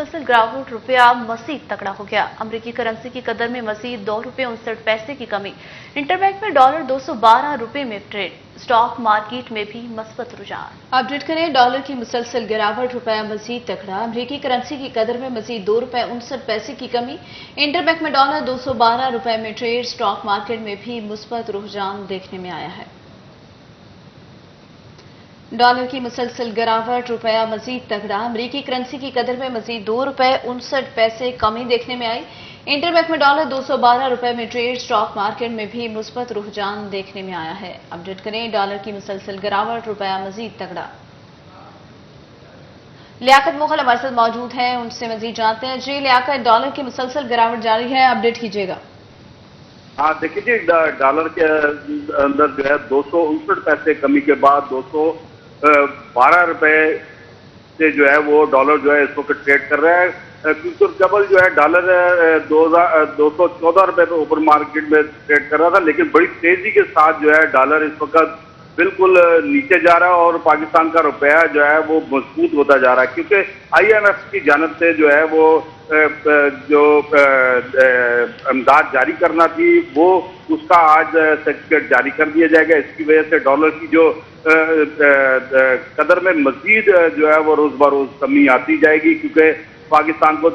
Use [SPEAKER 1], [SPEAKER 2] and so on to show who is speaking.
[SPEAKER 1] मुसलसल गिरावट, रुपया मजीद तगड़ा हो गया। अमेरिकी करेंसी की कदर में मजीद ₹2.59 की कमी। इंटरबैंक में डॉलर 212 रुपए में ट्रेड। स्टॉक मार्केट में भी मस्बत रुझान।
[SPEAKER 2] अपडेट करें, डॉलर की मुसलसल गिरावट, रुपया मजीद तगड़ा। अमेरिकी करेंसी की कदर में मजीद ₹2.59 की कमी। इंटरबैंक में डॉलर 212 रुपए में ट्रेड। स्टॉक मार्केट में भी मुस्बत रुझान देखने में आया है। डॉलर की मुसलसल गिरावट, रुपया मजीद तगड़ा। अमेरिकी करेंसी की कदर में मजीद ₹2.59 कमी देखने में आई। इंटरबैंक में डॉलर 212 रुपए में ट्रेड। स्टॉक मार्केट में भी मुस्बत रुझान देखने में आया है। अपडेट करें, डॉलर की मुसलसल गिरावट, रुपया मजीद तगड़ा। लियाकत मुगल हमारे साथ मौजूद हैं, उनसे मजीद जानते हैं। जी लियाकत, डॉलर की मुसलसल गिरावट जारी है, अपडेट कीजिएगा।
[SPEAKER 3] हाँ देखिए जी, डॉलर के अंदर जो है 259 कमी के बाद 212 रुपए से जो है वो डॉलर जो है इस वक्त ट्रेड कर रहा है। क्योंकि डबल जो है डॉलर 214 रुपए पे ओपन मार्केट में ट्रेड कर रहा था, लेकिन बड़ी तेजी के साथ जो है डॉलर इस वक्त बिल्कुल नीचे जा रहा है और पाकिस्तान का रुपया जो है वो मजबूत होता जा रहा है। क्योंकि IMF की जानब से जो है वो जो इमदाद जारी करना थी वो उसका आज सर्टिफिकेट जारी कर दिया जाएगा। इसकी वजह से डॉलर की जो कदर में मजीद जो है वो रोज ब रोज कमी आती जाएगी, क्योंकि पाकिस्तान को